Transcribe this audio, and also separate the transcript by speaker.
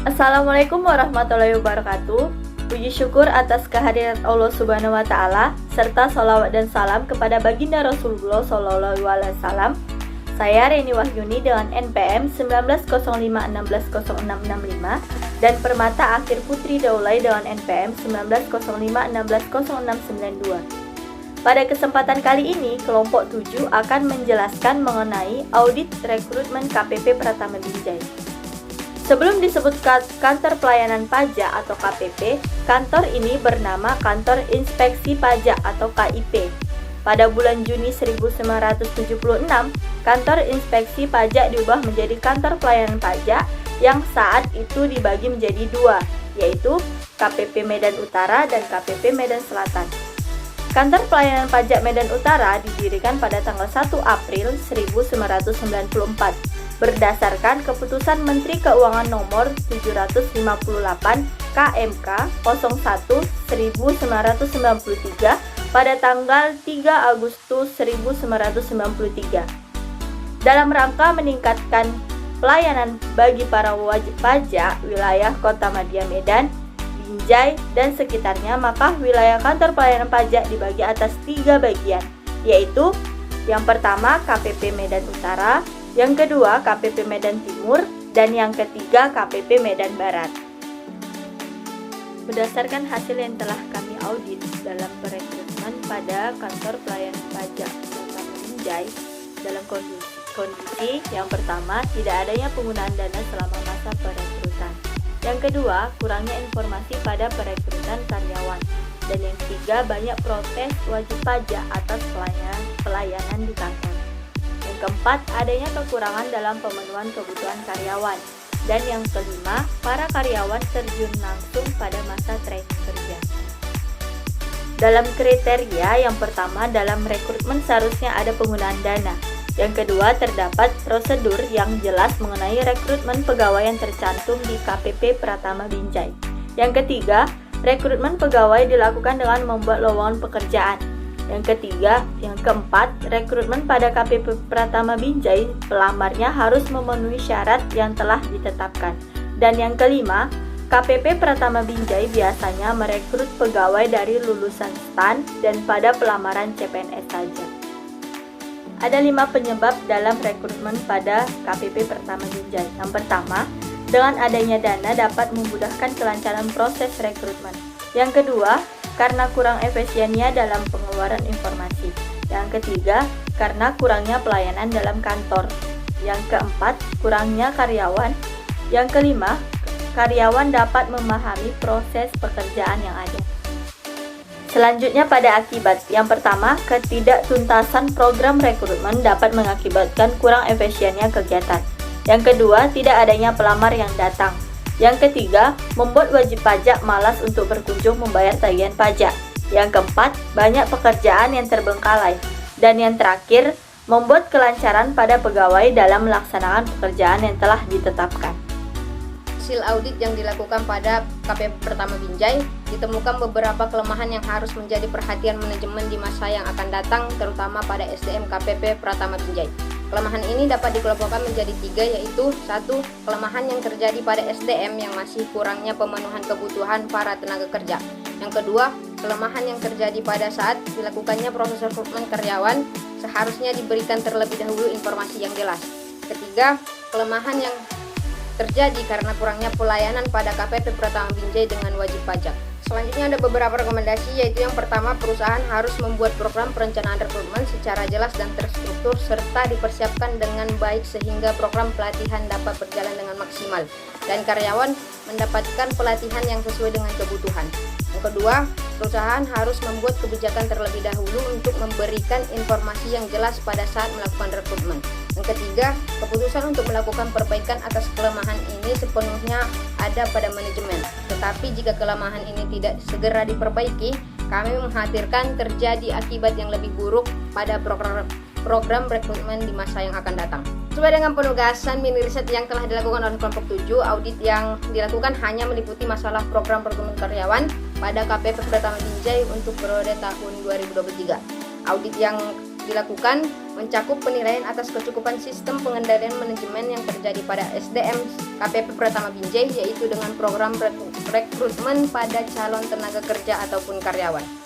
Speaker 1: Assalamualaikum warahmatullahi wabarakatuh. Puji syukur atas kehadiran Allah Subhanahu wa Ta'ala, serta sholawat dan salam kepada baginda Rasulullah SAW. Saya Reni Wahyuni dengan NPM 1905160665 dan Permata Akhir Putri Daulay dengan NPM 1905160692. Pada kesempatan kali ini, kelompok 7 akan menjelaskan mengenai audit rekrutmen KPP Pratama Binjai. Sebelum disebut Kantor Pelayanan Pajak atau KPP, kantor ini bernama Kantor Inspeksi Pajak atau KIP. Pada bulan Juni 1976, Kantor Inspeksi Pajak diubah menjadi Kantor Pelayanan Pajak yang saat itu dibagi menjadi dua, yaitu KPP Medan Utara dan KPP Medan Selatan. Kantor Pelayanan Pajak Medan Utara didirikan pada tanggal 1 April 1994 berdasarkan Keputusan Menteri Keuangan Nomor 758 KMK 01/1993 pada tanggal 3 Agustus 1993. Dalam rangka meningkatkan pelayanan bagi para wajib pajak wilayah Kota Madya Medan, Binjai, dan sekitarnya, maka wilayah kantor pelayanan pajak dibagi atas 3 bagian, yaitu yang pertama KPP Medan Utara, yang kedua KPP Medan Timur, dan yang ketiga KPP Medan Barat. Berdasarkan hasil yang telah kami audit dalam perekrutmen pada kantor pelayanan pajak Pratama Binjai, dalam kondisi yang pertama, tidak adanya penggunaan dana selama masa perekrutan. Yang kedua, kurangnya informasi pada perekrutan karyawan. Dan yang ketiga, banyak protes wajib pajak atas pelayanan di kantor. Yang keempat, adanya kekurangan dalam pemenuhan kebutuhan karyawan. Dan yang kelima, para karyawan terjun langsung pada masa training kerja. Dalam kriteria, yang pertama, dalam rekrutmen seharusnya ada penggunaan dana. Yang kedua, terdapat prosedur yang jelas mengenai rekrutmen pegawai yang tercantum di KPP Pratama Binjai. Yang ketiga, rekrutmen pegawai dilakukan dengan membuat lowongan pekerjaan. Yang keempat, rekrutmen pada KPP Pratama Binjai, pelamarnya harus memenuhi syarat yang telah ditetapkan. Dan yang kelima, KPP Pratama Binjai biasanya merekrut pegawai dari lulusan STAN dan pada pelamaran CPNS saja. Ada 5 penyebab dalam rekrutmen pada KPP Pratama Binjai. Yang pertama, dengan adanya dana dapat memudahkan kelancaran proses rekrutmen. Yang kedua, karena kurang efisiennya dalam pengeluaran informasi. Yang ketiga, karena kurangnya pelayanan dalam kantor. Yang keempat, kurangnya karyawan. Yang kelima, karyawan dapat memahami proses pekerjaan yang ada. Selanjutnya pada akibat. Yang pertama, ketidaktuntasan program rekrutmen dapat mengakibatkan kurang efisiennya kegiatan. Yang kedua, tidak adanya pelamar yang datang. Yang ketiga, membuat wajib pajak malas untuk berkunjung membayar tagihan pajak. Yang keempat, banyak pekerjaan yang terbengkalai. Dan yang terakhir, membuat kelancaran pada pegawai dalam melaksanakan pekerjaan yang telah ditetapkan.
Speaker 2: Hasil audit yang dilakukan pada KPP Pratama Binjai, ditemukan beberapa kelemahan yang harus menjadi perhatian manajemen di masa yang akan datang, terutama pada SDM KPP Pratama Binjai. Kelemahan ini dapat dikelompokkan menjadi 3, yaitu 1. Kelemahan yang terjadi pada SDM yang masih kurangnya pemenuhan kebutuhan para tenaga kerja. Yang kedua, kelemahan yang terjadi pada saat dilakukannya proses rekrutmen karyawan, seharusnya diberikan terlebih dahulu informasi yang jelas. Ketiga, kelemahan yang terjadi karena kurangnya pelayanan pada KPP Pratama Binjai dengan wajib pajak. Selanjutnya ada beberapa rekomendasi, yaitu yang pertama, perusahaan harus membuat program perencanaan rekrutmen secara jelas dan terstruktur serta dipersiapkan dengan baik sehingga program pelatihan dapat berjalan dengan maksimal dan karyawan mendapatkan pelatihan yang sesuai dengan kebutuhan. Yang kedua, perusahaan harus membuat kebijakan terlebih dahulu untuk memberikan informasi yang jelas pada saat melakukan rekrutmen. Yang ketiga, keputusan untuk melakukan perbaikan atas kelemahan ini sepenuhnya ada pada manajemen. Tetapi jika kelemahan ini tidak segera diperbaiki, kami mengkhawatirkan terjadi akibat yang lebih buruk pada program rekrutmen di masa yang akan datang. Sesuai dengan penugasan mini riset yang telah dilakukan oleh kelompok 7, audit yang dilakukan hanya meliputi masalah program rekrutmen karyawan pada KPP Pratama Binjai untuk periode tahun 2023. Audit yang dilakukan mencakup penilaian atas kecukupan sistem pengendalian manajemen yang terjadi pada SDM KPP Pratama Binjai, yaitu dengan program rekrutmen pada calon tenaga kerja ataupun karyawan.